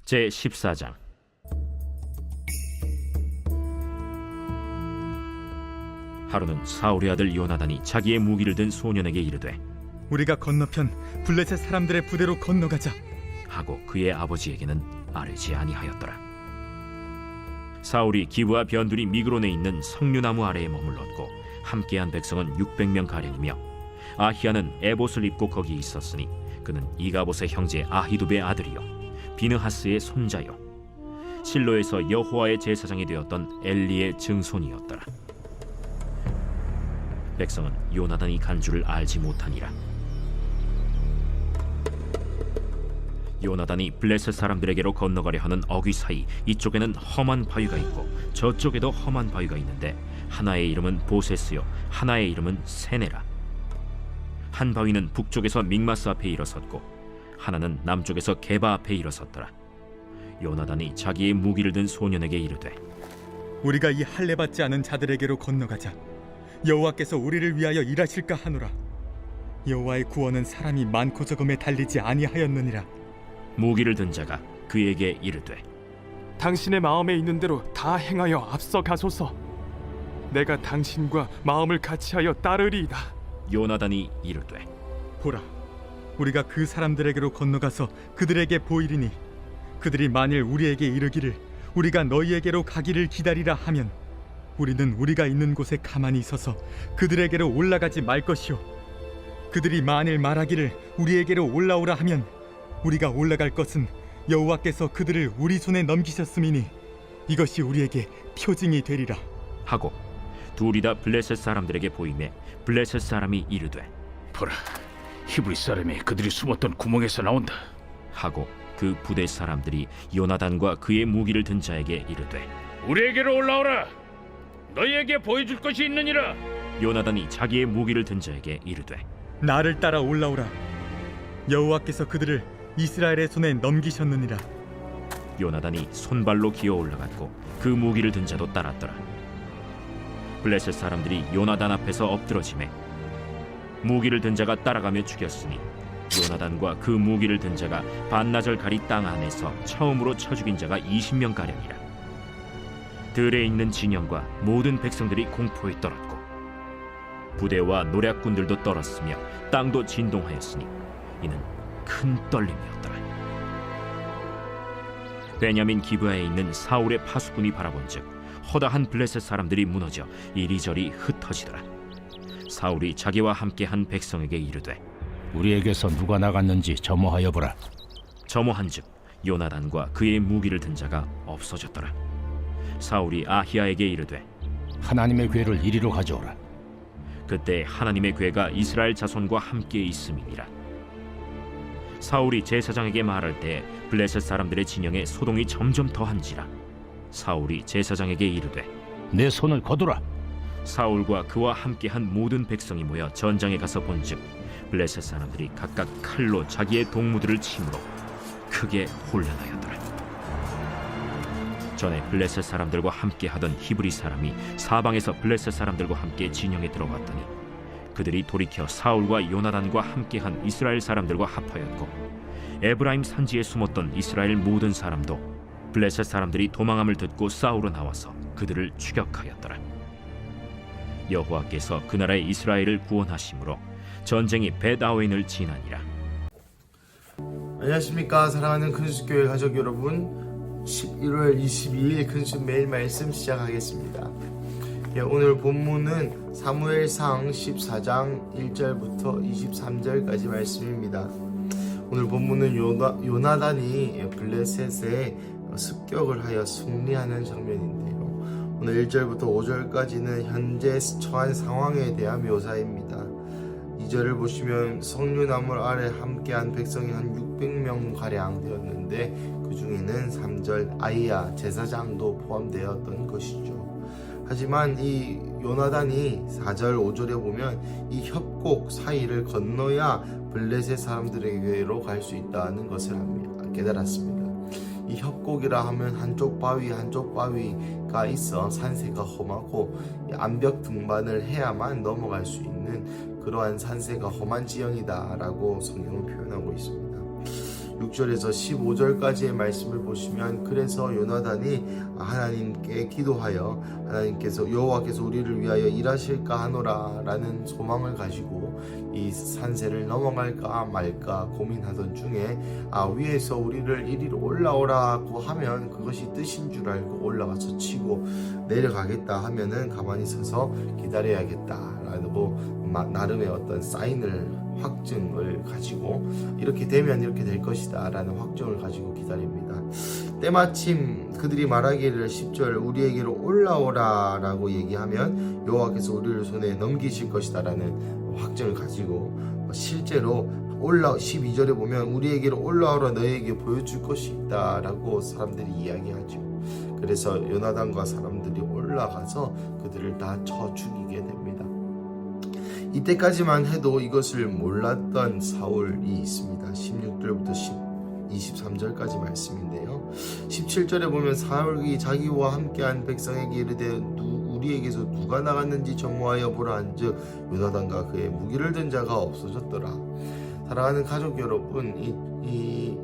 제14장. 하루는 사울의 아들 요나단이 자기의 무기를 든 소년에게 이르되 우리가 건너편 블레셋 사람들의 부대로 건너가자 하고 그의 아버지에게는 아뢰지 아니하였더라. 사울이 기브와 변두리 미그론에 있는 석류나무 아래에 머물렀고 함께한 백성은 600명 가량이며 아히야는 에봇을 입고 거기 있었으니 그는 이가봇의 형제 아히두베의 아들이요 비느하스의 손자요 실로에서 여호와의 제사장이 되었던 엘리의 증손이었더라. 백성은 요나단이 간 줄을 알지 못하니라. 요나단이 블레셋 사람들에게로 건너가려 하는 어귀 사이 이쪽에는 험한 바위가 있고 저쪽에도 험한 바위가 있는데 하나의 이름은 보세스요 하나의 이름은 세네라. 한 바위는 북쪽에서 믹마스 앞에 일어섰고 하나는 남쪽에서 게바 앞에 일어섰더라. 요나단이 자기의 무기를 든 소년에게 이르되 우리가 이 할례 받지 않은 자들에게로 건너가자 여호와께서 우리를 위하여 일하실까 하노라. 여호와의 구원은 사람이 많고 적음에 달리지 아니하였느니라. 무기를 든 자가 그에게 이르되 당신의 마음에 있는 대로 다 행하여 앞서 가소서. 내가 당신과 마음을 같이하여 따르리이다. 요나단이 이르되 보라, 우리가 그 사람들에게로 건너가서 그들에게 보이리니 그들이 만일 우리에게 이르기를 우리가 너희에게로 가기를 기다리라 하면 우리는 우리가 있는 곳에 가만히 있어서 그들에게로 올라가지 말 것이요 그들이 만일 말하기를 우리에게로 올라오라 하면 우리가 올라갈 것은 여호와께서 그들을 우리 손에 넘기셨음이니 이것이 우리에게 표징이 되리라 하고 둘이 다 블레셋 사람들에게 보이매 블레셋 사람이 이르되 보라, 히브리 사람이 그들이 숨었던 구멍에서 나온다. 하고 그 부대 사람들이 요나단과 그의 무기를 든 자에게 이르되 우리에게로 올라오라. 너희에게 보여줄 것이 있느니라. 요나단이 자기의 무기를 든 자에게 이르되 나를 따라 올라오라. 여호와께서 그들을 이스라엘의 손에 넘기셨느니라. 요나단이 손발로 기어 올라갔고 그 무기를 든 자도 따랐더라. 블레셋 사람들이 요나단 앞에서 엎드러지매 무기를 든 자가 따라가며 죽였으니 요나단과 그 무기를 든 자가 반나절 가리 땅 안에서 처음으로 쳐 죽인 자가 20명 가량이라. 들에 있는 진영과 모든 백성들이 공포에 떨었고 부대와 노략군들도 떨었으며 땅도 진동하였으니 이는 큰 떨림이었더라. 베냐민 기브아에 있는 사울의 파수꾼이 바라본즉 허다한 블레셋 사람들이 무너져 이리저리 흩어지더라. 사울이 자기와 함께한 백성에게 이르되 우리에게서 누가 나갔는지 점호하여 보라. 점호한즉 요나단과 그의 무기를 든 자가 없어졌더라. 사울이 아히야에게 이르되 하나님의 궤를 이리로 가져오라. 그때 하나님의 궤가 이스라엘 자손과 함께 있음이니라. 사울이 제사장에게 말할 때 블레셋 사람들의 진영에 소동이 점점 더한지라. 사울이 제사장에게 이르되 내 손을 거두라. 사울과 그와 함께한 모든 백성이 모여 전장에 가서 본즉 블레셋 사람들이 각각 칼로 자기의 동무들을 치므로 크게 혼란하였더라. 전에 블레셋 사람들과 함께하던 히브리 사람이 사방에서 블레셋 사람들과 함께 진영에 들어왔더니 그들이 돌이켜 사울과 요나단과 함께한 이스라엘 사람들과 합하였고 에브라임 산지에 숨었던 이스라엘 모든 사람도 블레셋 사람들이 도망함을 듣고 싸우러 나와서 그들을 추격하였더라. 여호와께서 그 나라의 이스라엘을 구원하심으로 전쟁이 벳아웬을 지나니라. 안녕하십니까 사랑하는 큰숲교회 가족 여러분, 11월 22일 큰숲 매일 말씀 시작하겠습니다. 오늘 본문은 사무엘상 14장 1절부터 23절까지 말씀입니다. 오늘 본문은 요나단이 블레셋에 습격을 하여 승리하는 장면인데요. 오늘 1절부터 5절까지는 현재 처한 상황에 대한 묘사입니다. 2절을 보시면 석류나무 아래 함께한 백성이 한 600명 가량 되었는데 그 중에는 3절 아히야 제사장도 포함되었던 것이죠. 하지만 이 요나단이 4절 5절에 보면 이 협곡 사이를 건너야 블레셋 사람들에게로 갈 수 있다는 것을 깨달았습니다. 이 협곡이라 하면 한쪽 바위가 있어 산세가 험하고 암벽 등반을 해야만 넘어갈 수 있는 그러한 산세가 험한 지형이다 라고 성경은 표현하고 있습니다. 6절에서 15절까지의 말씀을 보시면 그래서 요나단이 하나님께 기도하여 하나님께서 여호와께서 우리를 위하여 일하실까 하노라 라는 소망을 가지고 이 산세를 넘어갈까 말까 고민하던 중에 위에서 우리를 이리로 올라오라고 하면 그것이 뜻인 줄 알고 올라가서 치고 내려가겠다 하면은 가만히 서서 기다려야겠다라고 나름의 어떤 사인을 확증을 가지고 이렇게 되면 이렇게 될 것이다 라는 확증을 가지고 기다립니다. 때마침 그들이 말하기를 10절 우리에게로 올라오라 라고 얘기하면 여호와께서 우리를 손에 넘기실 것이다 라는 확증을 가지고 실제로 12절에 보면 우리에게로 올라오라 너희에게 보여줄 것이 있다 라고 사람들이 이야기하죠. 그래서 요나단과 사람들이 올라가서 그들을 다 쳐 죽이게 됩니다. 이때까지만 해도 이것을 몰랐던 사울이 있습니다. 16절부터 23절까지 말씀인데요. 17절에 보면 사울이 자기와 함께한 백성에게 이르되 우리에게서 누가 나갔는지 점호하여 보라 한즉 요나단과 그의 무기를 든 자가 없어졌더라. 사랑하는 가족 여러분, 이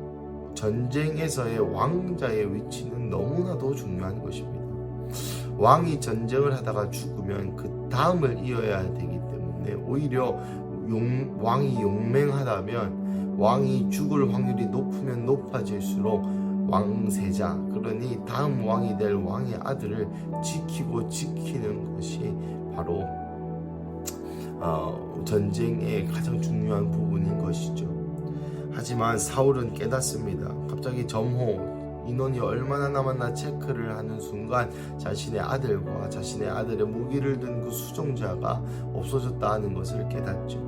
전쟁에서의 왕자의 위치는 너무나도 중요한 것입니다. 왕이 전쟁을 하다가 죽으면 그 다음을 이어야 되기 때문에 오히려 왕이 용맹하다면 왕이 죽을 확률이 높으면 높아질수록 왕세자, 그러니 다음 왕이 될 왕의 아들을 지키는 것이 바로 전쟁의 가장 중요한 부분인 것이죠. 하지만 사울은 깨닫습니다. 갑자기 점호 인원이 얼마나 남았나 체크를 하는 순간 자신의 아들과 자신의 아들의 무기를 든 그 수종자가 없어졌다 하는 것을 깨닫죠.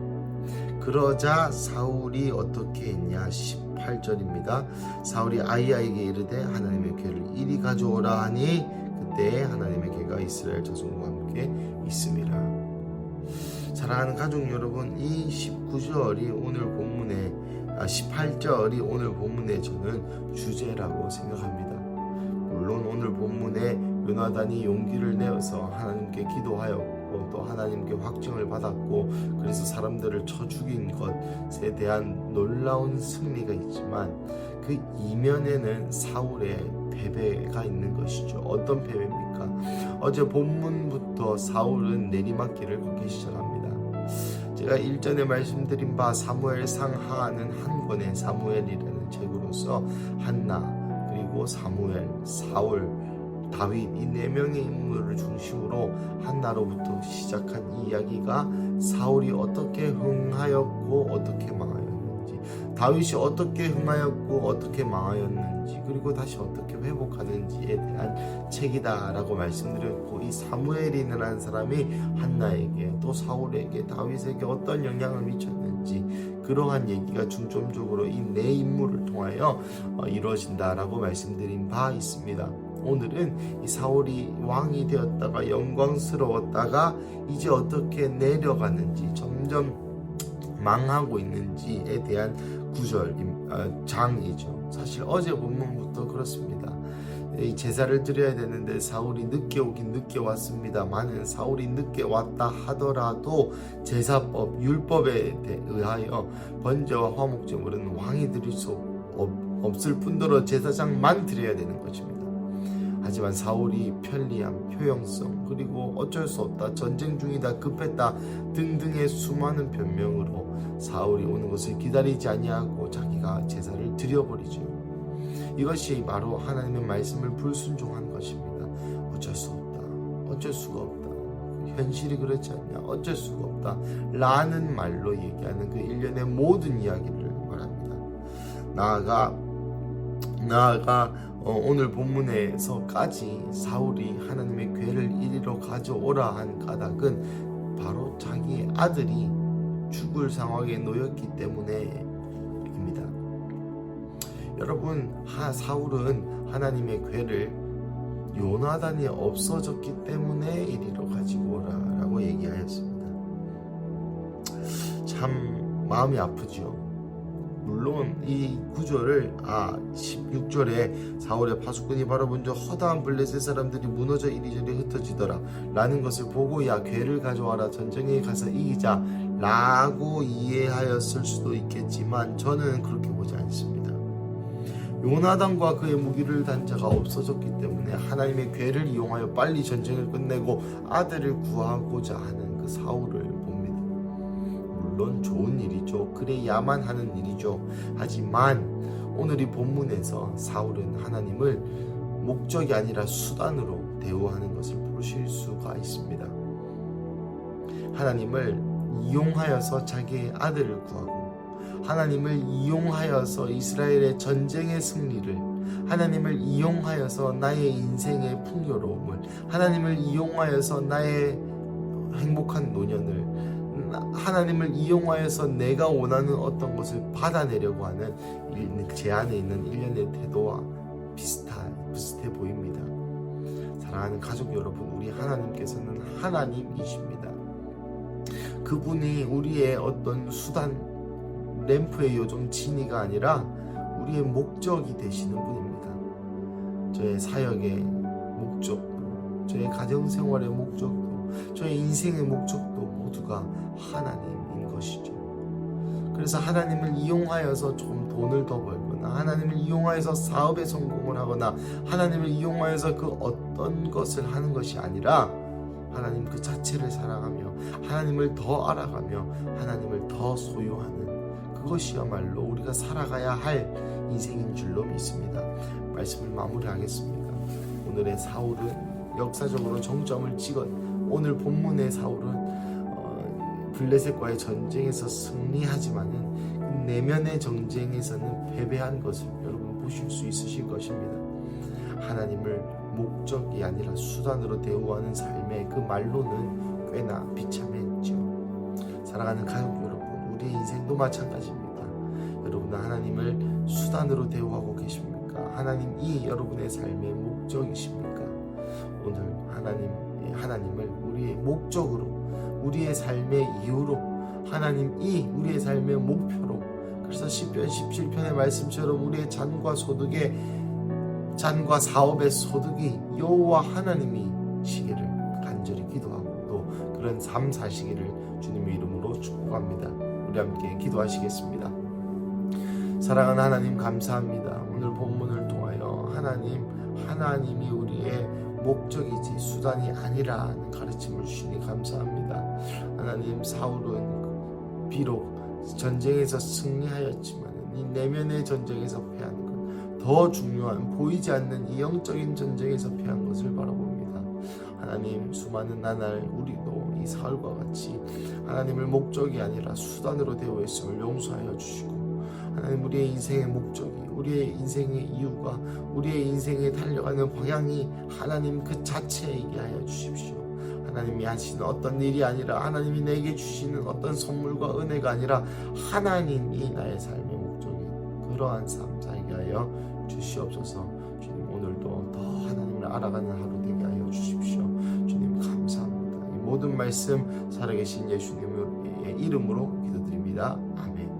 그러자 사울이 어떻게 했냐? 18절입니다. 사울이 아히야에게 이르되 하나님의 궤를 이리 가져오라 하니 그때 하나님의 궤가 이스라엘 자손과 함께 있음이라. 사랑하는 가족 여러분, 이 19절이 오늘 본문에 18절이 오늘 본문의 저는 주제라고 생각합니다. 물론 오늘 본문에 요나단이 용기를 내어서 하나님께 기도하였고 또 하나님께 확증을 받았고 그래서 사람들을 쳐 죽인 것에 대한 놀라운 승리가 있지만 그 이면에는 사울의 패배가 있는 것이죠. 어떤 패배입니까? 어제 본문부터 사울은 내리막길을 걷기 시작합니다. 제가 일전에 말씀드린 바 사무엘상 하하는 한 권의 사무엘이라는 책으로서 한나 그리고 사무엘, 사울, 다윗 이 네 명의 인물을 중심으로 한나로부터 시작한 이 이야기가 사울이 어떻게 흥하였고 어떻게 망하였는지, 다윗이 어떻게 흥하였고 어떻게 망하였는지, 그리고 다시 어떻게 회복하는지에 대한 책이다라고 말씀드렸고, 이 사무엘이라는 사람이 한나에게 또 사울에게 다윗에게 어떤 영향을 미쳤는지 그러한 얘기가 중점적으로 이 네 인물을 통하여 이루어진다라고 말씀드린 바 있습니다. 오늘은 이 사울이 왕이 되었다가 영광스러웠다가 이제 어떻게 내려가는지, 점점 망하고 있는지에 대한 장이죠. 사실 어제 본문부터 그렇습니다. 이 제사를 드려야 되는데 사울이 늦게 오긴 늦게 왔습니다만은 사울이 늦게 왔다 하더라도 제사법, 율법에 의하여 번제와 화목제물은 왕이 드릴 수 없을 뿐더러 제사장만 드려야 되는 것입니다. 하지만 사울이 편리함, 효용성, 그리고 어쩔 수 없다, 전쟁 중이다, 급했다 등등의 수많은 변명으로 사울이 오는 것을 기다리지 아니하고 자기가 제사를 드려버리죠. 이것이 바로 하나님의 말씀을 불순종한 것입니다. 어쩔 수 없다, 어쩔 수가 없다, 현실이 그렇지 않냐, 어쩔 수가 없다 라는 말로 얘기하는 그 일련의 모든 이야기를 말합니다. 나아가 오늘 본문에서까지 사울이 하나님의 궤를 이리로 가져오라 한 까닭은 바로 자기의 아들이 죽을 상황에 놓였기 때문에입니다. 여러분, 사울은 하나님의 궤를 요나단이 없어졌기 때문에 이리로 가지고 오라라고 얘기하였습니다. 참 마음이 아프죠. 물론 이 구절을 16절에 사울의 파수꾼이 바라본 저 허다한 블레셋 사람들이 무너져 이리저리 흩어지더라 라는 것을 보고 야 궤를 가져와라, 전쟁에 가서 이기자 라고 이해하였을 수도 있겠지만 저는 그렇게 보지 않습니다. 요나단과 그의 무기를 단 자가 없어졌기 때문에 하나님의 괴를 이용하여 빨리 전쟁을 끝내고 아들을 구하고자 하는 그 사울을 봅니다. 물론 좋은 일이죠. 그래야만 하는 일이죠. 하지만 오늘 이 본문에서 사울은 하나님을 목적이 아니라 수단으로 대우하는 것을 보실 수가 있습니다. 하나님을 이용하여서 자기의 아들을 구하고, 하나님을 이용하여서 이스라엘의 전쟁의 승리를, 하나님을 이용하여서 나의 인생의 풍요로움을, 하나님을 이용하여서 나의 행복한 노년을, 하나님을 이용하여서 내가 원하는 어떤 것을 받아내려고 하는 제 안에 있는 일련의 태도와 비슷해 보입니다. 사랑하는 가족 여러분, 우리 하나님께서는 하나님이십니다. 그분이 우리의 어떤 수단, 램프의 요정 지니가 아니라 우리의 목적이 되시는 분입니다. 저의 사역의 목적도, 저의 가정생활의 목적도, 저의 인생의 목적도 모두가 하나님인 것이죠. 그래서 하나님을 이용하여서 좀 돈을 더 벌거나, 하나님을 이용하여서 사업에 성공을 하거나, 하나님을 이용하여서 그 어떤 것을 하는 것이 아니라 하나님 그 자체를 사랑하며 하나님을 더 알아가며 하나님을 더 소유하는, 그것이야말로 우리가 살아가야 할 인생인 줄로 믿습니다. 말씀을 마무리하겠습니다. 오늘의 사울은 역사적으로 정점을 찍은, 오늘 본문의 사울은 블레셋과의 전쟁에서 승리하지만은 내면의 전쟁에서는 패배한 것을 여러분 보실 수 있으실 것입니다. 하나님을 목적이 아니라 수단으로 대우하는 삶의 그 말로는 꽤나 비참했죠. 사랑하는 가족 여러분, 우리의 인생도 마찬가지입니다. 여러분은 하나님을 수단으로 대우하고 계십니까? 하나님이 여러분의 삶의 목적이십니까? 오늘 하나님을 우리의 목적으로, 우리의 삶의 이유로, 하나님이 우리의 삶의 목표로, 그래서 시편 17편의 말씀처럼 우리의 잔과 사업의 소득이 여호와 하나님이 시기를 간절히 기도하고 또 그런 삶 사시기를 주님의 이름으로 축복합니다. 우리 함께 기도하시겠습니다. 사랑하는 하나님, 감사합니다. 오늘 본문을 통하여 하나님이 우리의 목적이지 수단이 아니라는 가르침을 주시니 감사합니다. 하나님, 사울은 비록 전쟁에서 승리하였지만 이 내면의 전쟁에서 패한 것, 더 중요한 보이지 않는 이 영적인 전쟁에서 패한 것을 바라봅니다. 하나님, 수많은 나날 우리도 이 사울과 같이 하나님을 목적이 아니라 수단으로 대우했음을 용서하여 주시고, 하나님, 우리의 인생의 목적이, 우리의 인생의 이유가, 우리의 인생에 달려가는 방향이 하나님 그 자체이게 하여 주십시오. 하나님이 하시는 어떤 일이 아니라, 하나님이 내게 주시는 어떤 선물과 은혜가 아니라 하나님이 나의 삶의 목적인 그러한 삶 살게 하여 주시옵소서. 주님, 오늘도 더 하나님을 알아가는 하루 되게 하여 주십시오. 주님, 감사합니다. 이 모든 말씀 살아계신 예수님의 이름으로 기도드립니다. 아멘.